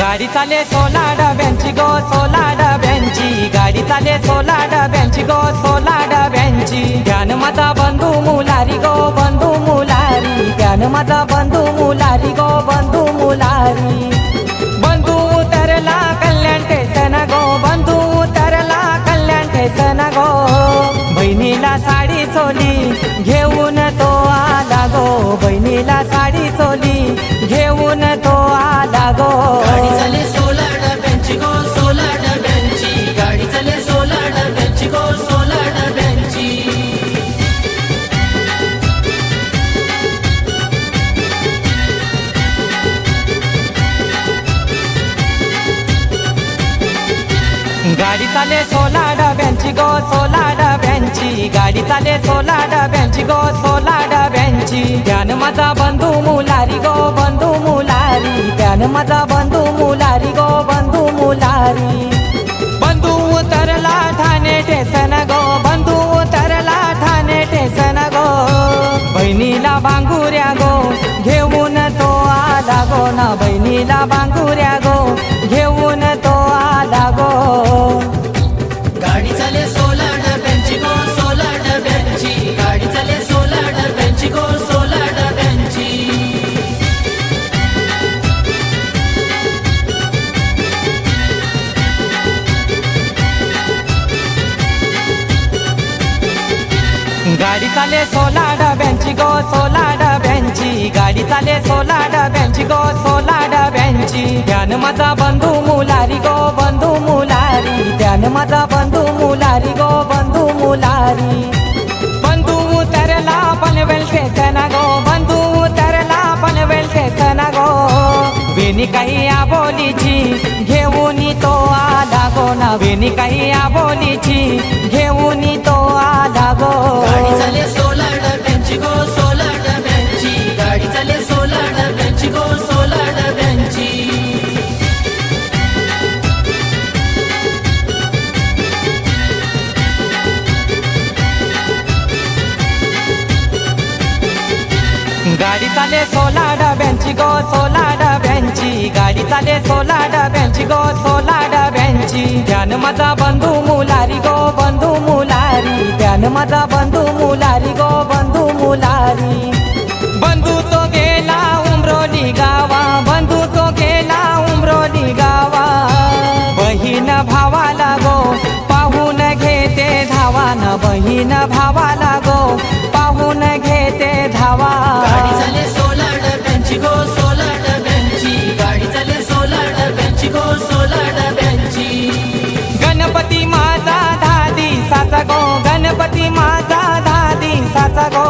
गाडी चाले 16 डब्यांची गो 16 डब्यांची गाडी चाले 16 डब्यांची गो 16 डब्यांची ध्यान माझा बंधू मुलारी गो बंधू मुलारी ध्यान माझा बंधू मुलारी गो बंधू मुलारी बंधू उतरला कल्याण टेसन गो बंधू उतरला कल्याण टेसन गो बहिणीला साडी चोली घेऊन तो आला गो बहिणीला साडी चोली घेऊन तो आला गो गाडी चाले 16 डब्यांची गो 16 डब्यांची गाडी चाले 16 डब्यांची गो 16 डब्यांची गाडी चाले 16 डब्यांची गो 16 डब्यांची गाडी चाले 16 डब्यांची गो 16 डब्यांची ध्यान माझा बंधू मुलारी गो बंधू मुलारी ध्यान माझा बंधू मुलारी गो बंधू मुलारी बंधू उतरला ठाणे टेसन गो बंधू उतरला ठाणे टेसन गो बहिणीला बांगुऱ्या गो घेऊन तो आला गो ना बहिणीला बांगुऱ्या गो घेऊन तो आला गो गाडी चाले 16 डब्यांची गो 16 डब्यांची गाडी चाले 16 डब्यांची गो 16 डब्यांची गाडी चाले 16 डब्यांची गो 16 डब्यांची गाडी चाले 16 डब्यांची गो 16 डब्यांची ध्यान माझा बंधू मुलारी गो बंधू मुलारी ध्यान माझा बंधू मुलारी गो बंधू मुलारी बंधू उतरला पनवेल स्टेशन गो बंधू उतरला पनवेल स्टेशन गो वेणी काही आबोलीची घेऊन तो आला गो ना वेणी काही आबोलीची घेऊन तो आला गो गाडी चाले 16 डब्यांची गो 16 डब्यांची गाडी चाले 16 डब्यांची गो 16 डब्यांची गाडी चाले 16 डब्यांची गो 16 डब्यांची गाडी चाले 16 डब्यांची गो 16 डब्यांची ध्यान माझा बंधू मुलारी गो बंधू मुलारी ध्यान माझा बंधू मुलारी गो बंधू मुलारी बंधू तो गेला उमरोली गावा बंधू तो गेला उमरोली गावा बहीण भावाला गो पाहून घेते धावा न बहीण भावाला गो पाहून घेते धावा गाडी चाले 16 डब्यांची गो 16 डब्यांची गाडी चाले 16 डब्यांची गो 16 डब्यांची गणपती माझा 10 दिवसाचा गो गणपती माझा 10 दिवसाचा गो